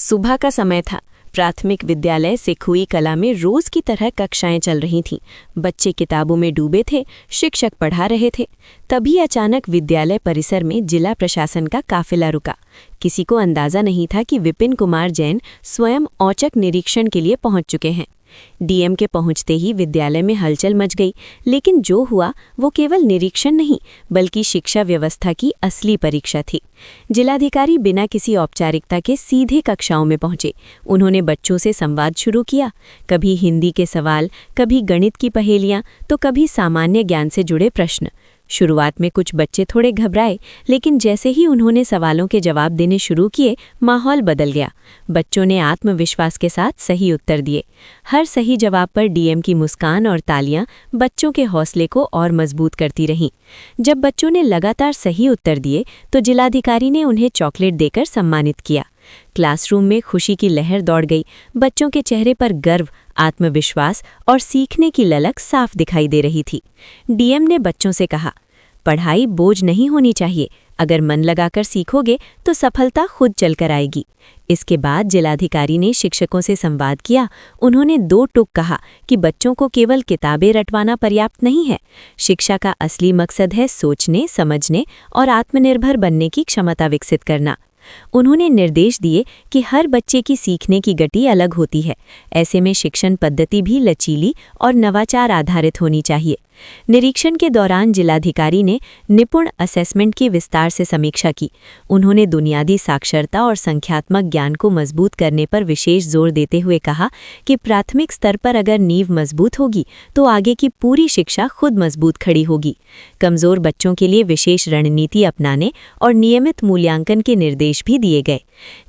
सुबह का समय था। प्राथमिक विद्यालय सेखुई कला में रोज की तरह कक्षाएं चल रही थीं। बच्चे किताबों में डूबे थे, शिक्षक पढ़ा रहे थे। तभी अचानक विद्यालय परिसर में जिला प्रशासन का काफिला रुका। किसी को अंदाजा नहीं था कि विपिन कुमार जैन स्वयं औचक निरीक्षण के लिए पहुंच चुके हैं। डीएम के पहुंचते ही विद्यालय में हलचल मच गई, लेकिन जो हुआ वो केवल निरीक्षण नहीं बल्कि शिक्षा व्यवस्था की असली परीक्षा थी। जिलाधिकारी बिना किसी औपचारिकता के सीधे कक्षाओं में पहुंचे। उन्होंने बच्चों से संवाद शुरू किया। कभी हिंदी के सवाल, कभी गणित की पहेलियां, तो कभी सामान्य ज्ञान से जुड़े प्रश्न। शुरुआत में कुछ बच्चे थोड़े घबराए, लेकिन जैसे ही उन्होंने सवालों के जवाब देने शुरू किए, माहौल बदल गया। बच्चों ने आत्मविश्वास के साथ सही उत्तर दिए। हर सही जवाब पर डीएम की मुस्कान और तालियां बच्चों के हौसले को और मजबूत करती रहीं। जब बच्चों ने लगातार सही उत्तर दिए तो जिलाधिकारी ने उन्हें चॉकलेट देकर सम्मानित किया। क्लासरूम में खुशी की लहर दौड़ गई। बच्चों के चेहरे पर गर्व, आत्मविश्वास और सीखने की ललक साफ दिखाई दे रही थी। डीएम ने बच्चों से कहा, पढ़ाई बोझ नहीं होनी चाहिए। अगर मन लगाकर सीखोगे तो सफलता खुद चलकर आएगी। इसके बाद जिलाधिकारी ने शिक्षकों से संवाद किया। उन्होंने दो टूक कहा कि बच्चों को केवल किताबें रटवाना पर्याप्त नहीं है। शिक्षा का असली मकसद है सोचने, समझने और आत्मनिर्भर बनने की क्षमता विकसित करना। उन्होंने निर्देश दिए कि हर बच्चे की सीखने की गति अलग होती है। ऐसे में शिक्षण पद्धति भी लचीली और नवाचार आधारित होनी चाहिए। निरीक्षण के दौरान जिलाधिकारी ने निपुण असेसमेंट की विस्तार से समीक्षा की। उन्होंने बुनियादी साक्षरता और संख्यात्मक ज्ञान को मजबूत करने पर विशेष जोर देते हुए कहा कि प्राथमिक स्तर पर अगर नींव मजबूत होगी तो आगे की पूरी शिक्षा खुद मजबूत खड़ी होगी। कमजोर बच्चों के लिए विशेष रणनीति अपनाने और नियमित मूल्यांकन के निर्देश भी दिए गए।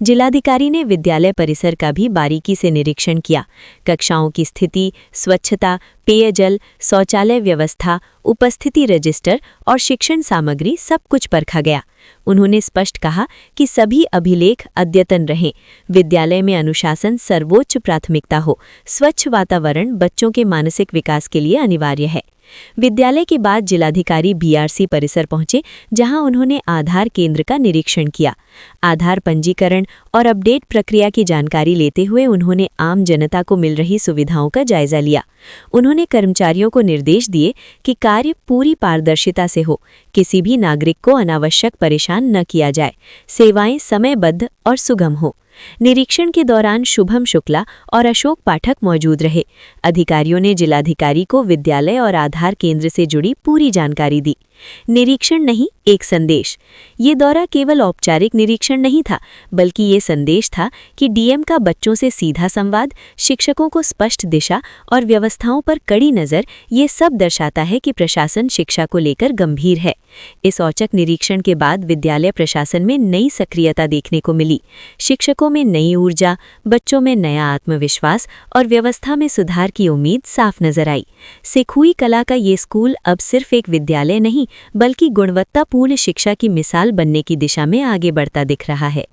जिलाधिकारी ने विद्यालय परिसर का भी बारीकी से निरीक्षण किया। कक्षाओं की स्थिति, स्वच्छता, पेयजल, शौचालय व्यवस्था, उपस्थिति रजिस्टर और शिक्षण सामग्री सब कुछ परखा गया। उन्होंने स्पष्ट कहा कि सभी अभिलेख अद्यतन रहें। विद्यालय में अनुशासन सर्वोच्च प्राथमिकता हो। स्वच्छ वातावरण बच्चों के मानसिक विकास के लिए अनिवार्य है। विद्यालय के बाद जिलाधिकारी बीआरसी परिसर पहुंचे, जहां उन्होंने आधार केंद्र का निरीक्षण किया। आधार पंजीकरण और अपडेट प्रक्रिया की जानकारी लेते हुए उन्होंने आम जनता को मिल रही सुविधाओं का जायजा लिया। उन्होंने कर्मचारियों को निर्देश दिए कि कार्य पूरी पारदर्शिता से हो। किसी भी नागरिक को अनावश्यक परेशान न किया जाए। सेवाएं समयबद्ध और सुगम हो। निरीक्षण के दौरान शुभम शुक्ला और अशोक पाठक मौजूद रहे। अधिकारियों ने जिलाधिकारी को विद्यालय और आधार केंद्र से जुड़ी पूरी जानकारी दी। निरीक्षण नहीं, एक संदेश। ये दौरा केवल औपचारिक निरीक्षण नहीं था, बल्कि ये संदेश था कि डीएम का बच्चों से सीधा संवाद, शिक्षकों को स्पष्ट दिशा और व्यवस्थाओं पर कड़ी नज़र, ये सब दर्शाता है कि प्रशासन शिक्षा को लेकर गंभीर है। इस औचक निरीक्षण के बाद विद्यालय प्रशासन में नई सक्रियता देखने को मिली। शिक्षकों में नई ऊर्जा, बच्चों में नया आत्मविश्वास और व्यवस्था में सुधार की उम्मीद साफ नजर आई। सेखुई कला का ये स्कूल अब सिर्फ एक विद्यालय नहीं बल्कि गुणवत्तापूर्ण शिक्षा की मिसाल बनने की दिशा में आगे बढ़ता दिख रहा है।